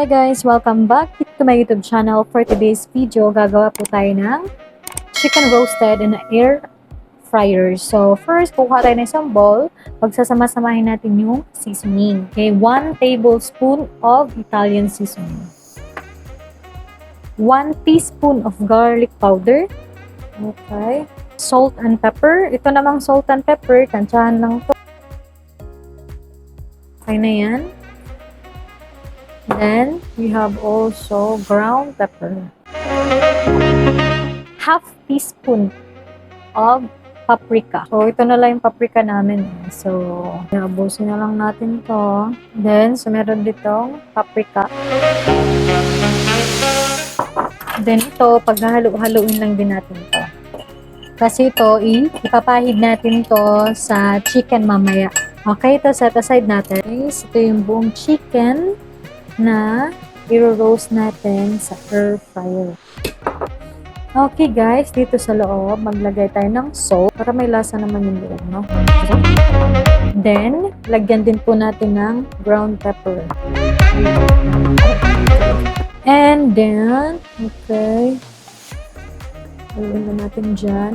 Hi guys! Welcome back to my YouTube channel. For today's video, gagawa po tayo ng chicken roasted in an air fryer. So first, kukuha tayo ng isang bowl. Pagsasama-samahin natin yung seasoning. Okay, 1 tablespoon of Italian seasoning. 1 teaspoon of garlic powder. Okay. Salt and pepper. Ito namang salt and pepper, tansyahan lang to. Okay na yan. Then, we have also ground pepper. Half teaspoon of paprika. So, ito na lang yung paprika namin. So, nabusin na lang natin to. Then, so meron ditong paprika. Then, ito, paghahalo-haluin lang din natin to. Kasi ito, ipapahid natin to sa chicken mamaya. Okay, ito set aside natin. Ito yung buong chicken na i-roast natin sa air fryer. Okay guys, dito sa loob, maglagay tayo ng salt para may lasa naman yung loob, no? Then, lagyan din po natin ng ground pepper. And then, okay, lagyan na natin dyan.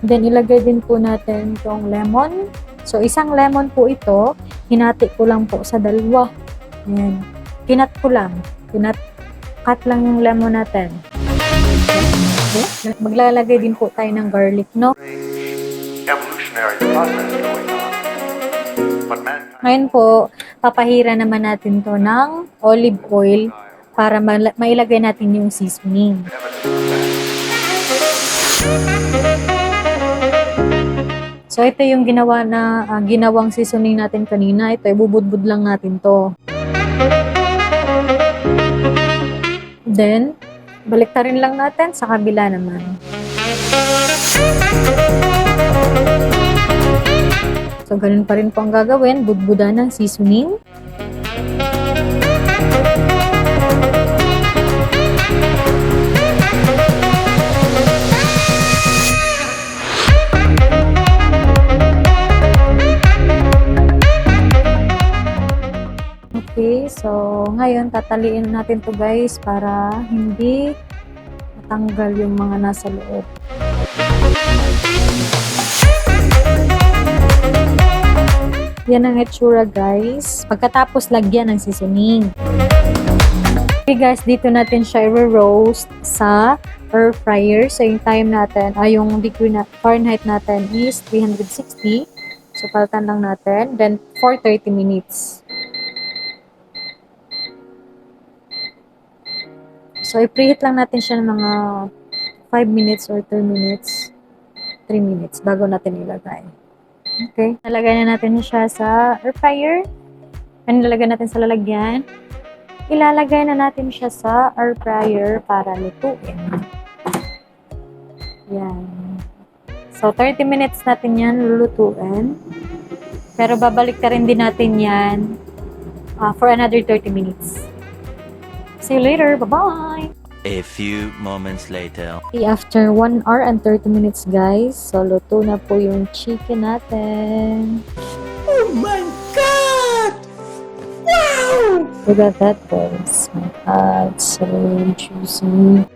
Then, ilagay din po natin itong lemon. So, isang lemon po ito, hinati ko lang po sa dalawa. Ayan. Kinat ko lang. Cut lang yung lemon natin. Okay. Maglalagay din po tayo ng garlic, no? Ngayon po, papahira naman natin to ng olive oil para mailagay natin yung seasoning. So, ito yung ginawang seasoning natin kanina. Ito, ibubudbud lang natin to. Then, baliktarin lang natin sa kabila naman. So, ganun pa rin po ang gagawin. Budbudan ng seasoning. Okay, so ngayon tataliin natin to guys para hindi matanggal yung mga nasa loob. Yan ang itsura guys. Pagkatapos lagyan ng seasoning. Okay guys, dito natin siya i-roast sa air fryer. So yung time natin, yung degree na Fahrenheit natin is 360. So palitan lang natin. Then for 30 minutes. So, i-preheat lang natin siya ng mga 5 minutes or 2 minutes, 3 minutes bago natin ilagay. Okay. Nalagay na natin siya sa air fryer. And nilagay natin sa lalagyan. Ilalagay na natin siya sa air fryer para lutuin. Yan. So, 30 minutes natin yan lulutuin. Pero babalik ka rin din natin yan for another 30 minutes. See you later. Bye-bye! A few moments later. After 1 hour and 30 minutes, guys. So, luto na po yung chicken natin. Oh my God! Wow! Look at that, guys. My God, so juicy.